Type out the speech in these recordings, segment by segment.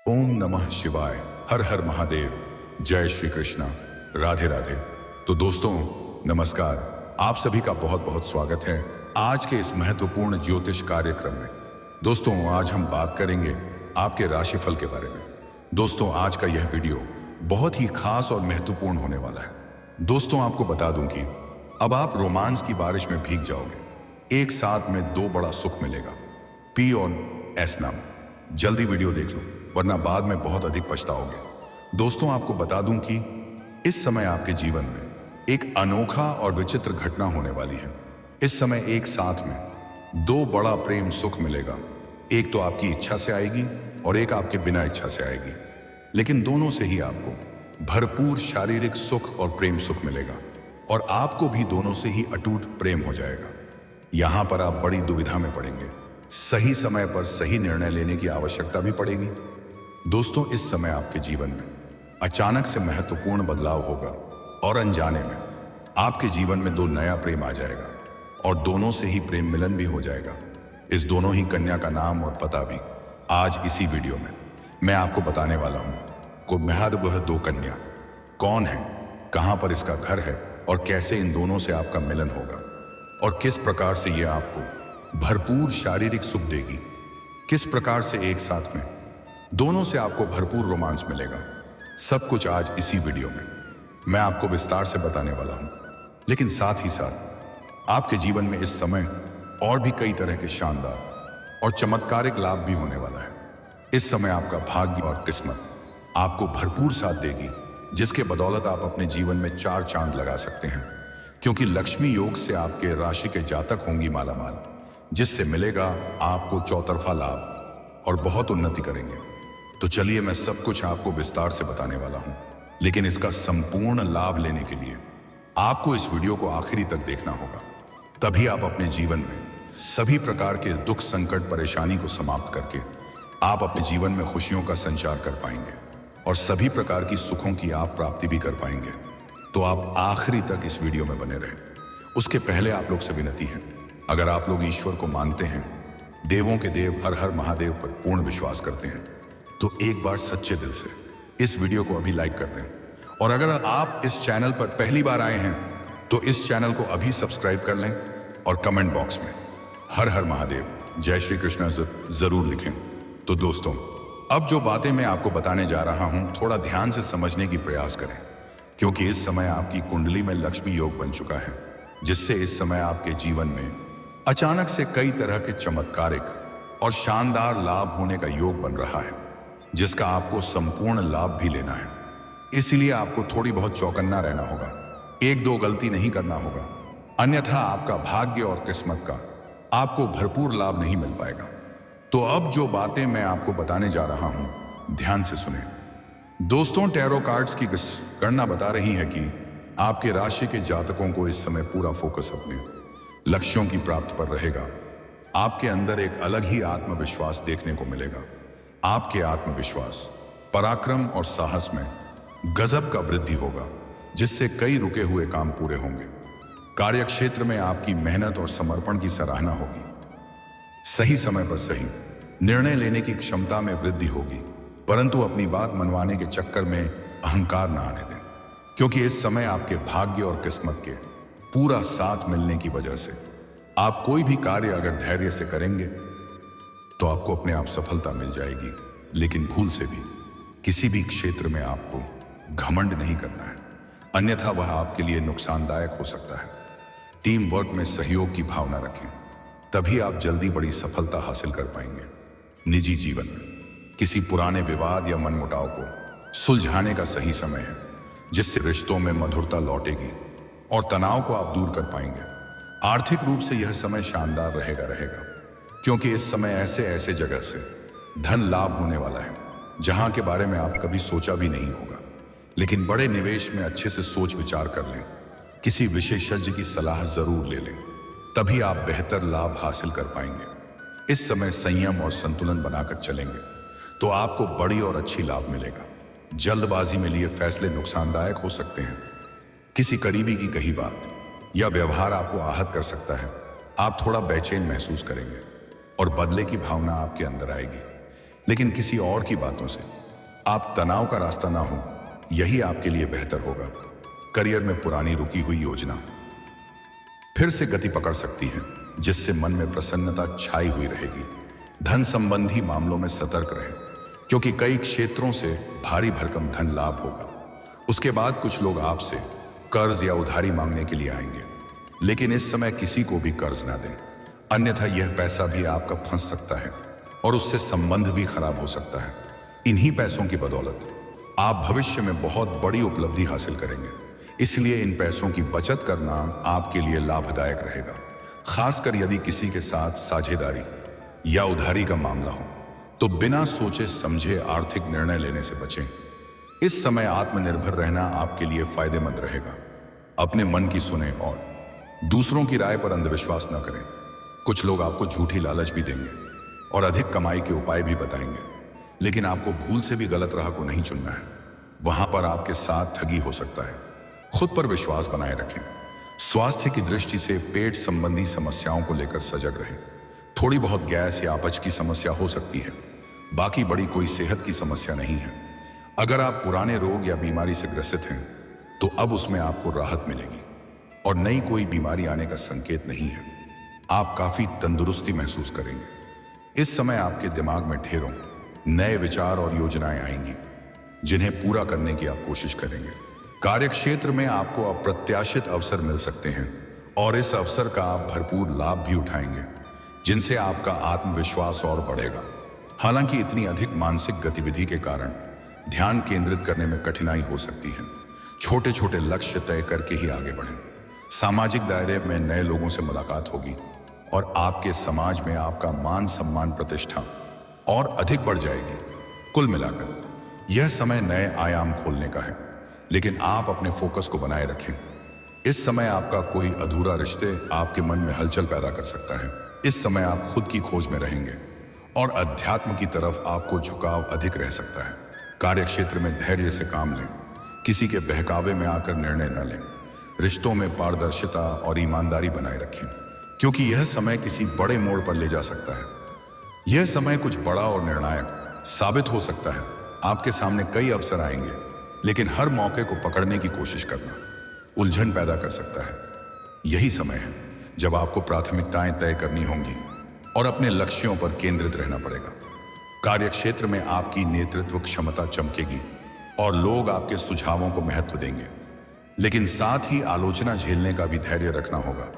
ओम नमः शिवाय। हर हर महादेव। जय श्री कृष्णा। राधे राधे। तो दोस्तों नमस्कार। आप सभी का बहुत बहुत स्वागत है आज के इस महत्वपूर्ण ज्योतिष कार्यक्रम में। दोस्तों आज हम बात करेंगे आपके राशिफल के बारे में। दोस्तों आज का यह वीडियो बहुत ही खास और महत्वपूर्ण होने वाला है। दोस्तों आपको बता दूं कि अब आप रोमांस की बारिश में भीग जाओगे। एक साथ में दो बड़ा सुख मिलेगा, पी और एस नाम। जल्दी वीडियो देख लो वरना बाद में बहुत अधिक पछताओगे। दोस्तों आपको बता दूं कि इस समय आपके जीवन में एक अनोखा और विचित्र घटना होने वाली है। इस समय एक साथ में दो बड़ा प्रेम सुख मिलेगा। एक तो आपकी इच्छा से आएगी और एक आपके बिना इच्छा से आएगी, लेकिन दोनों से ही आपको भरपूर शारीरिक सुख और प्रेम सुख मिलेगा और आपको भी दोनों से ही अटूट प्रेम हो जाएगा। यहां पर आप बड़ी दुविधा में पड़ेंगे। सही समय पर सही निर्णय लेने की आवश्यकता भी पड़ेगी। दोस्तों इस समय आपके जीवन में अचानक से महत्वपूर्ण बदलाव होगा और अनजाने में आपके जीवन में दो नया प्रेम आ जाएगा और दोनों से ही प्रेम मिलन भी हो जाएगा। इस दोनों ही कन्या का नाम और पता भी आज इसी वीडियो में मैं आपको बताने वाला हूं। को वह दो कन्या कौन है, कहां पर इसका घर है और कैसे इन दोनों से आपका मिलन होगा और किस प्रकार से यह आपको भरपूर शारीरिक सुख देगी, किस प्रकार से एक साथ में दोनों से आपको भरपूर रोमांस मिलेगा। सब कुछ आज इसी वीडियो में मैं आपको विस्तार से बताने वाला हूं। लेकिन साथ ही साथ आपके जीवन में इस समय और भी कई तरह के शानदार और चमत्कारिक लाभ भी होने वाला है। इस समय आपका भाग्य और किस्मत आपको भरपूर साथ देगी, जिसके बदौलत आप अपने जीवन में चार चांद लगा सकते हैं, क्योंकि लक्ष्मी योग से आपके राशि के जातक होंगी मालामाल, जिससे मिलेगा आपको चौतरफा लाभ और बहुत उन्नति करेंगे। तो चलिए मैं सब कुछ आपको विस्तार से बताने वाला हूं, लेकिन इसका संपूर्ण लाभ लेने के लिए आपको इस वीडियो को आखिरी तक देखना होगा। तभी आप अपने जीवन में सभी प्रकार के दुख संकट परेशानी को समाप्त करके आप अपने जीवन में खुशियों का संचार कर पाएंगे और सभी प्रकार की सुखों की आप प्राप्ति भी कर पाएंगे। तो आप आखिरी तक इस वीडियो में बने रहें। उसके पहले आप लोग से विनती है, अगर आप लोग ईश्वर को मानते हैं, देवों के देव हर हर महादेव पर पूर्ण विश्वास करते हैं, तो एक बार सच्चे दिल से इस वीडियो को अभी लाइक कर दें। और अगर आप इस चैनल पर पहली बार आए हैं तो इस चैनल को अभी सब्सक्राइब कर लें और कमेंट बॉक्स में हर हर महादेव जय श्री कृष्ण जरूर लिखें। तो दोस्तों अब जो बातें मैं आपको बताने जा रहा हूं थोड़ा ध्यान से समझने की प्रयास करें, क्योंकि इस समय आपकी कुंडली में लक्ष्मी योग बन चुका है, जिससे इस समय आपके जीवन में अचानक से कई तरह के चमत्कारिक और शानदार लाभ होने का योग बन रहा है, जिसका आपको संपूर्ण लाभ भी लेना है। इसलिए आपको थोड़ी बहुत चौकन्ना रहना होगा, एक दो गलती नहीं करना होगा, अन्यथा आपका भाग्य और किस्मत का आपको भरपूर लाभ नहीं मिल पाएगा। तो अब जो बातें मैं आपको बताने जा रहा हूं ध्यान से सुने। दोस्तों टैरो कार्ड्स की गणना बता रही है कि आपके राशि के जातकों को इस समय पूरा फोकस अपने लक्ष्यों की प्राप्ति पर रहेगा। आपके अंदर एक अलग ही आत्मविश्वास देखने को मिलेगा। आपके आत्मविश्वास, पराक्रम और साहस में गजब का वृद्धि होगा, जिससे कई रुके हुए काम पूरे होंगे। कार्यक्षेत्र में आपकी मेहनत और समर्पण की सराहना होगी। सही समय पर सही निर्णय लेने की क्षमता में वृद्धि होगी, परंतु अपनी बात मनवाने के चक्कर में अहंकार न आने दें, क्योंकि इस समय आपके भाग्य और किस्मत के पूरा साथ मिलने की वजह से आप कोई भी कार्य अगर धैर्य से करेंगे तो आपको अपने आप सफलता मिल जाएगी। लेकिन भूल से भी किसी भी क्षेत्र में आपको घमंड नहीं करना है, अन्यथा वह आपके लिए नुकसानदायक हो सकता है। टीम वर्क में सहयोग की भावना रखें, तभी आप जल्दी बड़ी सफलता हासिल कर पाएंगे। निजी जीवन में किसी पुराने विवाद या मनमुटाव को सुलझाने का सही समय है, जिससे रिश्तों में मधुरता लौटेगी और तनाव को आप दूर कर पाएंगे। आर्थिक रूप से यह समय शानदार रहेगा, क्योंकि इस समय ऐसे ऐसे जगह से धन लाभ होने वाला है जहां के बारे में आप कभी सोचा भी नहीं होगा। लेकिन बड़े निवेश में अच्छे से सोच विचार कर लें, किसी विशेषज्ञ की सलाह जरूर ले लें, तभी आप बेहतर लाभ हासिल कर पाएंगे। इस समय संयम और संतुलन बनाकर चलेंगे तो आपको बड़ी और अच्छी लाभ मिलेगा। जल्दबाजी में लिए फैसले नुकसानदायक हो सकते हैं। किसी करीबी की कही बात या व्यवहार आपको आहत कर सकता है। आप थोड़ा बेचैन महसूस करेंगे और बदले की भावना आपके अंदर आएगी। लेकिन किसी और की बातों से आप तनाव का रास्ता ना हो, यही आपके लिए बेहतर होगा। करियर में पुरानी रुकी हुई योजना फिर से गति पकड़ सकती है, जिससे मन में प्रसन्नता छाई हुई रहेगी। धन संबंधी मामलों में सतर्क रहें, क्योंकि कई क्षेत्रों से भारी भरकम धन लाभ होगा। उसके बाद कुछ लोग आपसे कर्ज या उधारी मांगने के लिए आएंगे, लेकिन इस समय किसी को भी कर्ज ना दें, अन्यथा यह पैसा भी आपका फंस सकता है और उससे संबंध भी खराब हो सकता है। इन्हीं पैसों की बदौलत आप भविष्य में बहुत बड़ी उपलब्धि हासिल करेंगे, इसलिए इन पैसों की बचत करना आपके लिए लाभदायक रहेगा। खासकर यदि किसी के साथ साझेदारी या उधारी का मामला हो, तो बिना सोचे समझे आर्थिक निर्णय लेने से बचें। इस समय आत्मनिर्भर रहना आपके लिए फायदेमंद रहेगा। अपने मन की सुने और दूसरों की राय पर अंधविश्वास न करें। कुछ लोग आपको झूठी लालच भी देंगे और अधिक कमाई के उपाय भी बताएंगे, लेकिन आपको भूल से भी गलत राह को नहीं चुनना है। वहां पर आपके साथ ठगी हो सकता है। खुद पर विश्वास बनाए रखें। स्वास्थ्य की दृष्टि से पेट संबंधी समस्याओं को लेकर सजग रहें। थोड़ी बहुत गैस या अपच की समस्या हो सकती है, बाकी बड़ी कोई सेहत की समस्या नहीं है। अगर आप पुराने रोग या बीमारी से ग्रसित हैं, तो अब उसमें आपको राहत मिलेगी और नई कोई बीमारी आने का संकेत नहीं है। आप काफी तंदुरुस्ती महसूस करेंगे। इस समय आपके दिमाग में ढेरों नए विचार और योजनाएं आएंगी, जिन्हें पूरा करने की आप कोशिश करेंगे। कार्यक्षेत्र में आपको अप्रत्याशित अवसर मिल सकते हैं और इस अवसर का आप भरपूर लाभ भी उठाएंगे, जिनसे आपका आत्मविश्वास और बढ़ेगा। हालांकि इतनी अधिक मानसिक गतिविधि के कारण ध्यान केंद्रित करने में कठिनाई हो सकती है। छोटे छोटे लक्ष्य तय करके ही आगे बढ़ें। सामाजिक दायरे में नए लोगों से मुलाकात होगी और आपके समाज में आपका मान सम्मान प्रतिष्ठा और अधिक बढ़ जाएगी। कुल मिलाकर यह समय नए आयाम खोलने का है, लेकिन आप अपने फोकस को बनाए रखें। इस समय आपका कोई अधूरा रिश्ते आपके मन में हलचल पैदा कर सकता है। इस समय आप खुद की खोज में रहेंगे और अध्यात्म की तरफ आपको झुकाव अधिक रह सकता है। कार्यक्षेत्र में धैर्य से काम लें, किसी के बहकावे में आकर निर्णय न लें। रिश्तों में पारदर्शिता और ईमानदारी बनाए रखें, क्योंकि यह समय किसी बड़े मोड़ पर ले जा सकता है। यह समय कुछ बड़ा और निर्णायक साबित हो सकता है। आपके सामने कई अवसर आएंगे, लेकिन हर मौके को पकड़ने की कोशिश करना उलझन पैदा कर सकता है। यही समय है जब आपको प्राथमिकताएं तय करनी होंगी और अपने लक्ष्यों पर केंद्रित रहना पड़ेगा। कार्यक्षेत्र में आपकी नेतृत्व क्षमता चमकेगी और लोग आपके सुझावों को महत्व देंगे, लेकिन साथ ही आलोचना झेलने का भी धैर्य रखना होगा।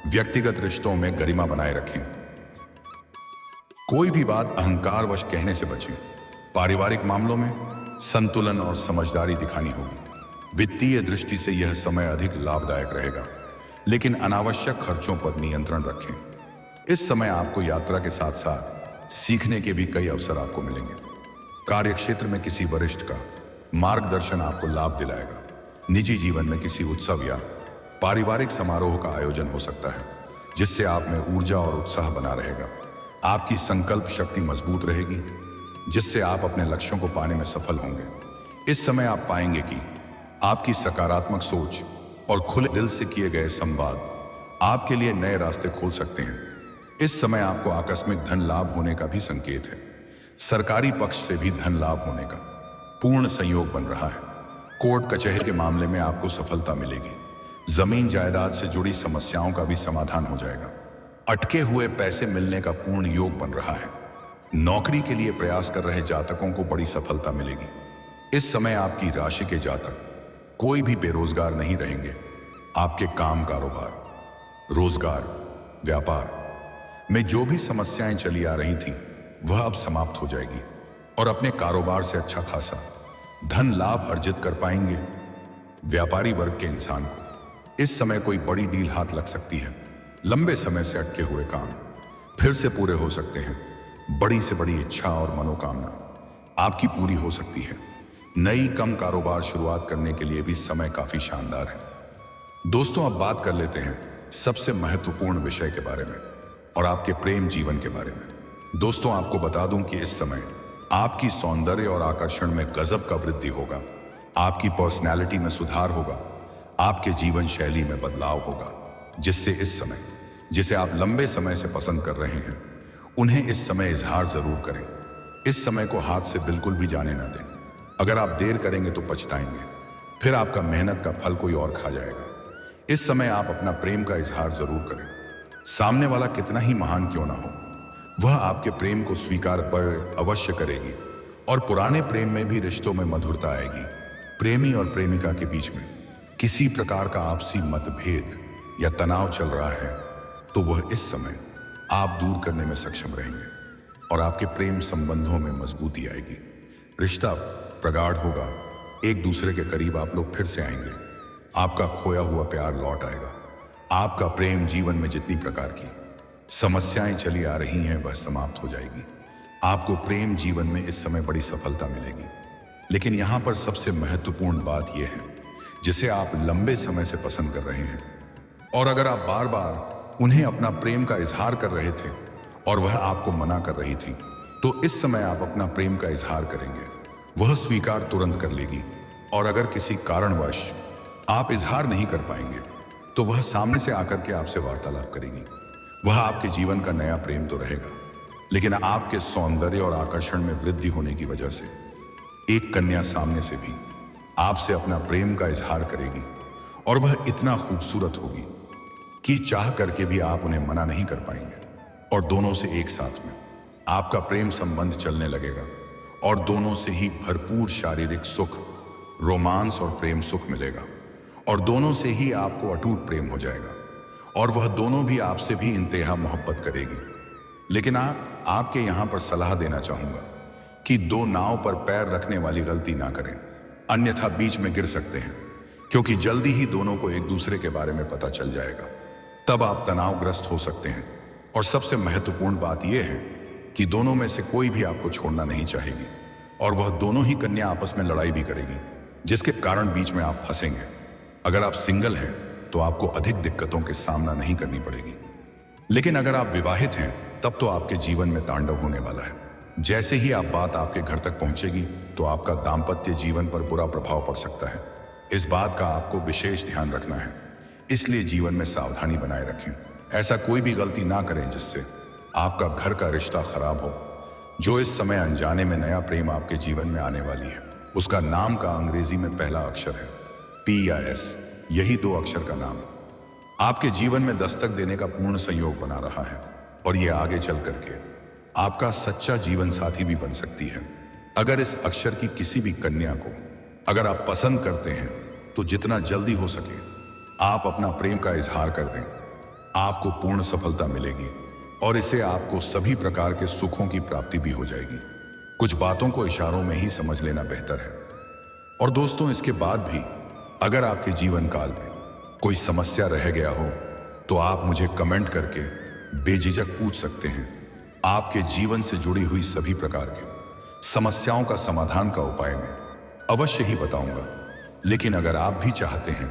व्यक्तिगत रिश्तों में गरिमा बनाए रखें। कोई भी बात अहंकारवश कहने से बचें। पारिवारिक मामलों में संतुलन और समझदारी दिखानी होगी। वित्तीय दृष्टि से यह समय अधिक लाभदायक रहेगा, लेकिन अनावश्यक खर्चों पर नियंत्रण रखें। इस समय आपको यात्रा के साथ साथ सीखने के भी कई अवसर आपको मिलेंगे। कार्यक्षेत्र में किसी वरिष्ठ का मार्गदर्शन आपको लाभ दिलाएगा। निजी जीवन में किसी उत्सव या पारिवारिक समारोह का आयोजन हो सकता है, जिससे आप में ऊर्जा और उत्साह बना रहेगा। आपकी संकल्प शक्ति मजबूत रहेगी, जिससे आप अपने लक्ष्यों को पाने में सफल होंगे। इस समय आप पाएंगे कि आपकी सकारात्मक सोच और खुले दिल से किए गए संवाद आपके लिए नए रास्ते खोल सकते हैं। इस समय आपको आकस्मिक धन लाभ होने का भी संकेत है। सरकारी पक्ष से भी धन लाभ होने का पूर्ण संयोग बन रहा है। कोर्ट कचहरी के मामले में आपको सफलता मिलेगी। जमीन जायदाद से जुड़ी समस्याओं का भी समाधान हो जाएगा। अटके हुए पैसे मिलने का पूर्ण योग बन रहा है। नौकरी के लिए प्रयास कर रहे जातकों को बड़ी सफलता मिलेगी। इस समय आपकी राशि के जातक कोई भी बेरोजगार नहीं रहेंगे। आपके काम, कारोबार, रोजगार, व्यापार में जो भी समस्याएं चली आ रही थीं, वह अब समाप्त हो जाएगी और अपने कारोबार से अच्छा खासा धन लाभ अर्जित कर पाएंगे। व्यापारी वर्ग के इंसान को इस समय कोई बड़ी डील हाथ लग सकती है। लंबे समय से अटके हुए काम फिर से पूरे हो सकते हैं। बड़ी से बड़ी इच्छा और मनोकामना आपकी पूरी हो सकती है। नई कम कारोबार शुरुआत करने के लिए भी समय काफी शानदार है। दोस्तों, अब बात कर लेते हैं सबसे महत्वपूर्ण विषय के बारे में और आपके प्रेम जीवन के बारे में। दोस्तों, आपको बता दूं कि इस समय आपकी सौंदर्य और आकर्षण में गजब का वृद्धि होगा। आपकी पर्सनैलिटी में सुधार होगा। आपके जीवन शैली में बदलाव होगा, जिससे इस समय जिसे आप लंबे समय से पसंद कर रहे हैं, उन्हें इस समय इजहार जरूर करें। इस समय को हाथ से बिल्कुल भी जाने ना दें। अगर आप देर करेंगे तो पछताएंगे, फिर आपका मेहनत का फल कोई और खा जाएगा। इस समय आप अपना प्रेम का इजहार जरूर करें। सामने वाला कितना ही महान क्यों ना हो, वह आपके प्रेम को स्वीकार पर अवश्य करेगी और पुराने प्रेम में भी रिश्तों में मधुरता आएगी। प्रेमी और प्रेमिका के बीच में किसी प्रकार का आपसी मतभेद या तनाव चल रहा है तो वह इस समय आप दूर करने में सक्षम रहेंगे और आपके प्रेम संबंधों में मजबूती आएगी। रिश्ता प्रगाढ़ होगा, एक दूसरे के करीब आप लोग फिर से आएंगे, आपका खोया हुआ प्यार लौट आएगा। आपका प्रेम जीवन में जितनी प्रकार की समस्याएं चली आ रही हैं वह समाप्त हो जाएगी। आपको प्रेम जीवन में इस समय बड़ी सफलता मिलेगी। लेकिन यहां पर सबसे महत्वपूर्ण बात यह है, जिसे आप लंबे समय से पसंद कर रहे हैं और अगर आप बार बार उन्हें अपना प्रेम का इजहार कर रहे थे और वह आपको मना कर रही थी, तो इस समय आप अपना प्रेम का इजहार करेंगे, वह स्वीकार तुरंत कर लेगी। और अगर किसी कारणवश आप इजहार नहीं कर पाएंगे तो वह सामने से आकर के आपसे वार्तालाप करेगी। वह आपके जीवन का नया प्रेम तो रहेगा, लेकिन आपके सौंदर्य और आकर्षण में वृद्धि होने की वजह से एक कन्या सामने से भी आपसे अपना प्रेम का इजहार करेगी और वह इतना खूबसूरत होगी कि चाह करके भी आप उन्हें मना नहीं कर पाएंगे और दोनों से एक साथ में आपका प्रेम संबंध चलने लगेगा और दोनों से ही भरपूर शारीरिक सुख, रोमांस और प्रेम सुख मिलेगा और दोनों से ही आपको अटूट प्रेम हो जाएगा और वह दोनों भी आपसे भी इंतहा मोहब्बत करेगी। लेकिन आपके यहां पर सलाह देना चाहूंगा कि दो नाव पर पैर रखने वाली गलती ना करें, अन्यथा बीच में गिर सकते हैं, क्योंकि जल्दी ही दोनों को एक दूसरे के बारे में पता चल जाएगा। तब आप तनावग्रस्त हो सकते हैं और सबसे महत्वपूर्ण बात यह है कि दोनों में से कोई भी आपको छोड़ना नहीं चाहेगी और वह दोनों ही कन्या आपस में लड़ाई भी करेगी, जिसके कारण बीच में आप फंसेंगे। अगर आप सिंगल हैं तो आपको अधिक दिक्कतों के सामना नहीं करनी पड़ेगी, लेकिन अगर आप विवाहित हैं तब तो आपके जीवन में तांडव होने वाला है। जैसे ही आप बात आपके घर तक पहुंचेगी तो आपका दाम्पत्य जीवन पर बुरा प्रभाव पड़ सकता है। इस बात का आपको विशेष ध्यान रखना है, इसलिए जीवन में सावधानी बनाए रखें। ऐसा कोई भी गलती ना करें जिससे आपका घर का रिश्ता खराब हो। जो इस समय अनजाने में नया प्रेम आपके जीवन में आने वाली है, उसका नाम का अंग्रेजी में पहला अक्षर है P या S। यही दो अक्षर का नाम आपके जीवन में दस्तक देने का पूर्ण संयोग बना रहा है और ये आगे चल करके आपका सच्चा जीवन साथी भी बन सकती है। अगर इस अक्षर की किसी भी कन्या को अगर आप पसंद करते हैं तो जितना जल्दी हो सके आप अपना प्रेम का इजहार कर दें, आपको पूर्ण सफलता मिलेगी और इसे आपको सभी प्रकार के सुखों की प्राप्ति भी हो जाएगी। कुछ बातों को इशारों में ही समझ लेना बेहतर है। और दोस्तों, इसके बाद भी अगर आपके जीवन काल में कोई समस्या रह गया हो तो आप मुझे कमेंट करके बेझिझक पूछ सकते हैं। आपके जीवन से जुड़ी हुई सभी प्रकार की समस्याओं का समाधान का उपाय मैं अवश्य ही बताऊंगा। लेकिन अगर आप भी चाहते हैं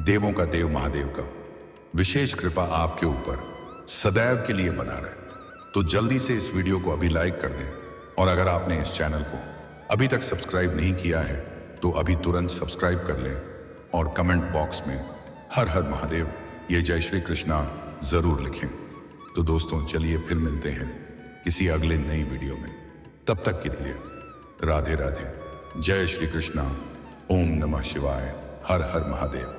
देवों का देव महादेव का विशेष कृपा आपके ऊपर सदैव के लिए बना रहे, तो जल्दी से इस वीडियो को अभी लाइक कर दें और अगर आपने इस चैनल को अभी तक सब्सक्राइब नहीं किया है तो अभी तुरंत सब्सक्राइब कर लें और कमेंट बॉक्स में हर हर महादेव ये जय श्री कृष्णा जरूर लिखें। तो दोस्तों, चलिए फिर मिलते हैं किसी अगले नई वीडियो में। तब तक के लिए राधे राधे, जय श्री कृष्णा, ओम नमः शिवाय, हर हर महादेव।